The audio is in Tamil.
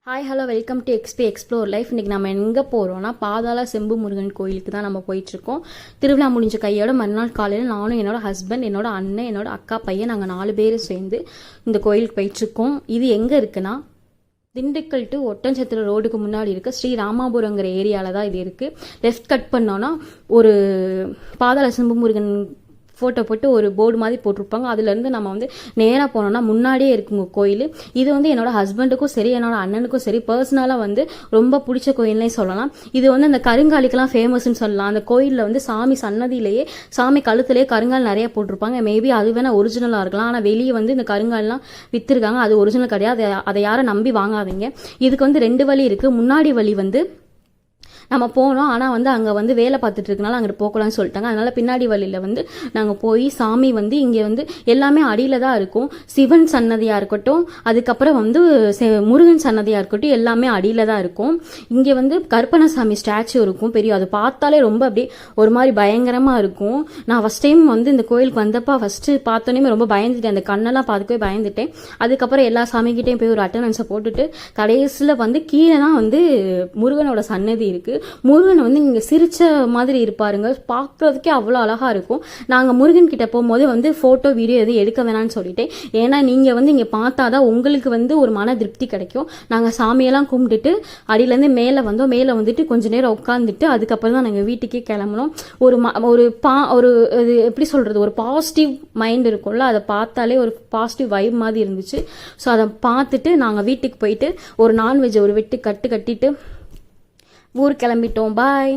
Hi hello welcome to XP explore life. இன்றைக்கி நம்ம எங்கே போகிறோம்னா பாதாள செம்பு முருகன் கோயிலுக்கு தான் நம்ம போயிட்டுருக்கோம். திருவிழா முடிஞ்ச கையோட மறுநாள் காலையில் நானும் என்னோட ஹஸ்பண்ட், என்னோட அண்ணன், என்னோட அக்கா பையன், நாங்கள் 4 பேர் சேர்ந்து இந்த கோயிலுக்கு போயிட்டுருக்கோம். இது எங்கே இருக்குன்னா திண்டுக்கல் டு ஒட்டன்சத்திரம் ரோடுக்கு முன்னாடி இருக்க ஸ்ரீ ராமாபுரங்கிற ஏரியாவில் தான் இது இருக்குது. லெஃப்ட் கட் பண்ணோன்னா ஒரு பாதாள செம்பு முருகன் ஃபோட்டோ போட்டு ஒரு போர்டு மாதிரி போட்டிருப்பாங்க. அதுலேருந்து நம்ம வந்து நேராக போனோம்னா முன்னாடியே இருக்குங்க கோயில். இது வந்து என்னோட ஹஸ்பண்டுக்கும் சரி என்னோட அண்ணனுக்கும் சரி பர்சனலாக வந்து ரொம்ப பிடிச்ச கோயில்னே சொல்லலாம். இது வந்து அந்த கருங்காலிக்கெல்லாம் ஃபேமஸ்ன்னு சொல்லலாம். அந்த கோயிலில் வந்து சாமி சன்னதியிலேயே சாமி கழுத்துலேயே கருங்கால் நிறைய போட்டிருப்பாங்க. மேபி அது வேணால் ஒரிஜினலாக இருக்கலாம். ஆனால் வெளியே வந்து இந்த கருங்கால்லாம் விற்றுருக்காங்க. அது ஒரிஜினல் கிடையாது. அதை யாரும் நம்பி வாங்காதீங்க. இதுக்கு வந்து 2 வழி இருக்குது. முன்னாடி வழி வந்து நம்ம போனோம், ஆனால் வந்து அங்கே வந்து வேலை பார்த்துட்டு இருக்கனால அங்கிட்டு போகலான்னு சொல்லிட்டாங்க. அதனால பின்னாடி வழியில் வந்து நாங்கள் போய் சாமி வந்து இங்கே வந்து எல்லாமே அடியில் தான் இருக்கும். சிவன் சன்னதியாக இருக்கட்டும், அதுக்கப்புறம் வந்து முருகன் சன்னதியாக இருக்கட்டும், எல்லாமே அடியில் தான் இருக்கும். இங்கே வந்து கருப்பணசாமி ஸ்டாச்சு இருக்கும் பெரிய. அது பார்த்தாலே ரொம்ப அப்படியே ஒரு மாதிரி பயங்கரமாக இருக்கும். நான் ஃபஸ்ட் டைம் வந்து இந்த கோயிலுக்கு வந்தப்போ ஃபஸ்ட்டு பார்த்தோன்னே ரொம்ப பயந்துட்டேன். அந்த கண்ணெல்லாம் பார்த்துக்கவே பயந்துட்டேன். அதுக்கப்புறம் எல்லா சாமிக்கிட்டையும் போய் ஒரு அட்டண்டன்ஸை போட்டுட்டு கடைசியில் வந்து கீழே தான் வந்து முருகனோட சன்னதி இருக்குது. முருகன் வந்து இங்கே சிரிச்ச மாதிரி இருப்பாருங்க. பார்க்குறதுக்கே அவ்வளோ அழகாக இருக்கும். நாங்கள் முருகன் கிட்ட போகும்போது வந்து ஃபோட்டோ வீடியோ எதுவும் எடுக்க வேணான்னு சொல்லிட்டேன். ஏன்னா நீங்கள் வந்து இங்கே பார்த்தா தான் உங்களுக்கு வந்து ஒரு மன திருப்தி கிடைக்கும். நாங்கள் சாமியெல்லாம் கும்பிட்டுட்டு அடியிலேருந்து மேலே வந்தோம். மேலே வந்துட்டு கொஞ்சம் நேரம் உட்காந்துட்டு அதுக்கப்புறம் தான் நாங்கள் வீட்டுக்கே கிளம்பணும். ஒரு இது எப்படி சொல்கிறது, ஒரு பாசிட்டிவ் மைண்ட் இருக்கும்ல, அதை பார்த்தாலே ஒரு பாசிட்டிவ் வைப் மாதிரி இருந்துச்சு. ஸோ அதை பார்த்துட்டு நாங்கள் வீட்டுக்கு போயிட்டு ஒரு நான்வெஜ் ஒரு வெட்டு கட்டிட்டு ஊர் கிளம்பிட்டோம். பாய்.